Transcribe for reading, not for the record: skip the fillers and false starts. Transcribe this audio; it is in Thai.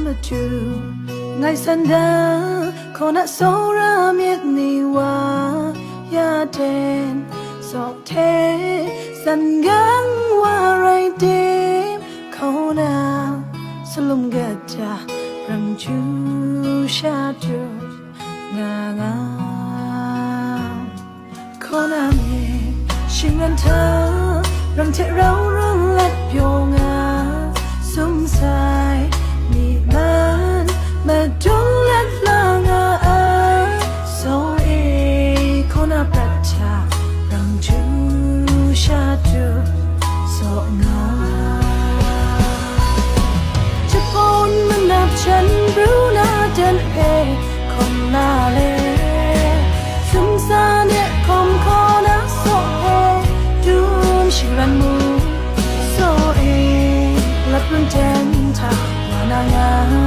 มาจูไงสันดาคนน่ะโซราเมียนี่ว่ายาเดนสอบเทสันกันว่าไรเดมเขาน่ะสลุมกะจารังจูชาจูงางาคนน่ะเมียชิงกันเธอรังเทเรารังเล็ดโยงาสงสัยนี่มันมาดูเล็ดลางาโซเอคนน่ะประชารังจูชาจูโซงาจะปนมันนับฉันรู้นะเดินเอคนลาเลสงสารเนี่ยคมคอนะโซเอดูชิรันมูโซเอลับรุ่นเจนทาวานางา